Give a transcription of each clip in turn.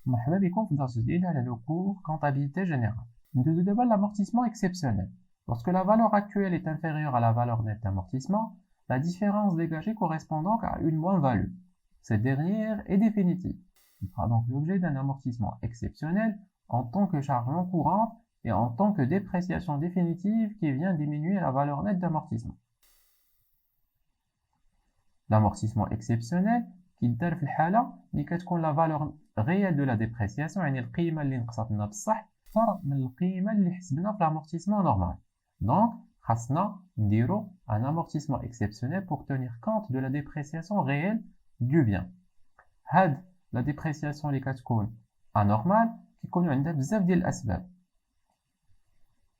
مرحبا بكم في درس جديد على le cours comptabilité générale. Nous débat l'amortissement exceptionnel. Lorsque la valeur actuelle est inférieure à la valeur nette d'amortissement, la différence dégagée correspond donc à une moins-value. Cette dernière est définitive. Il fera donc l'objet d'un amortissement exceptionnel en tant que charge non courante et en tant que dépréciation définitive qui vient diminuer la valeur nette d'amortissement. L'amortissement exceptionnel كيدار في الحالة اللي كتكون لا فالور ريال دو لا ديبريسياسيون يعني القيمة اللي نقصت لنا بصح أكثر من القيمة اللي حسبنا في l'amortissement normal. Donc خاصنا نديرو un amortissement exceptionnel pour tenir compte de la dépréciation réelle du bien. هاد la dépréciation اللي كتكون anormale كيكونوا عندها بزاف ديال الأسباب.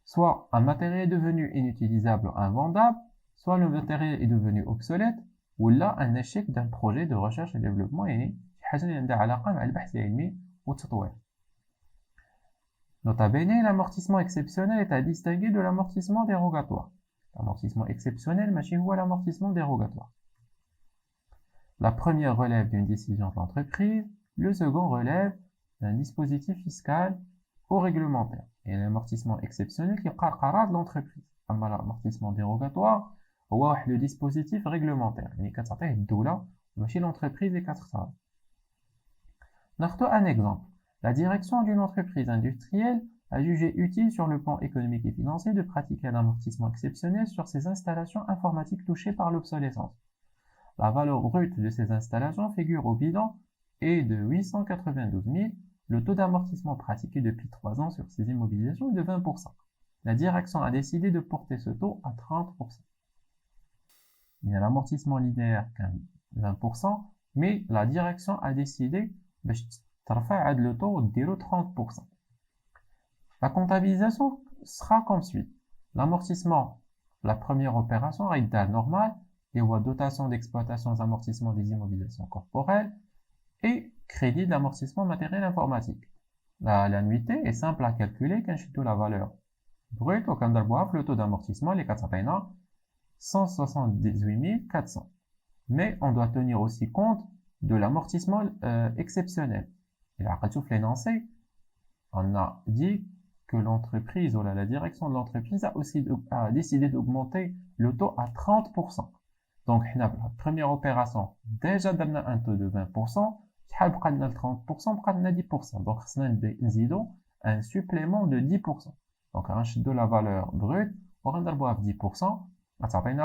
Soit un matériel est devenu inutilisable ou invendable, soit le matériel est devenu obsolète, ou là un échec d'un projet de recherche et développement يعني حاجة اللي عندها علاقة مع البحث العلمي والتطوير. Nota bene, l'amortissement exceptionnel est à distinguer de l'amortissement dérogatoire. L'amortissement exceptionnel ماشي هو l'amortissement dérogatoire. La première relève d'une décision de l'entreprise, le second relève d'un dispositif fiscal ou réglementaire. Et l'amortissement exceptionnel qui est قرار de l'entreprise. أما l'amortissement dérogatoire هو واحد le dispositif réglementaire يعني كتعطيه الدولة ماشي l'entreprise اللي كتختار. ناخذ un exemple. La direction d'une entreprise industrielle a jugé utile sur le plan économique et financier de pratiquer un amortissement exceptionnel sur ses installations informatiques touchées par l'obsolescence. La valeur brute de ces installations figure au bilan est de 892 000. Le taux d'amortissement pratiqué depuis 3 ans sur ces immobilisations est de 20%. La direction a décidé de porter ce taux à 30%. Il y a l'amortissement linéaire qu'à 20%, mais la direction a décidé de faire le taux de 30%. La comptabilisation sera comme suit. L'amortissement, la première opération est normale, et ou dotation d'exploitation et amortissement des immobilisations corporelles, et crédit d'amortissement matériel informatique. L'annuité est simple à calculer quand je la valeur brute au le taux d'amortissement, les 178 400. Mais on doit tenir aussi compte de l'amortissement exceptionnel. Et là, on a dit que l'entreprise ou la direction de l'entreprise a décidé d'augmenter le taux à 30%. Donc, la première opération, déjà donné un taux de 20%, qui a 30%, 10%. Donc, c'est un supplément de 10%. Donc, de la valeur brute, on va 10%, ça fait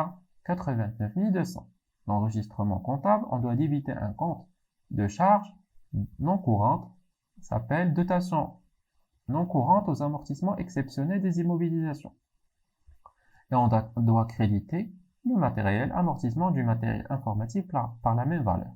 89 200. L'enregistrement comptable, on doit débiter un compte de charge non courante, s'appelle dotation non courante aux amortissements exceptionnels des immobilisations. Et on doit créditer le matériel amortissement du matériel informatique par la même valeur.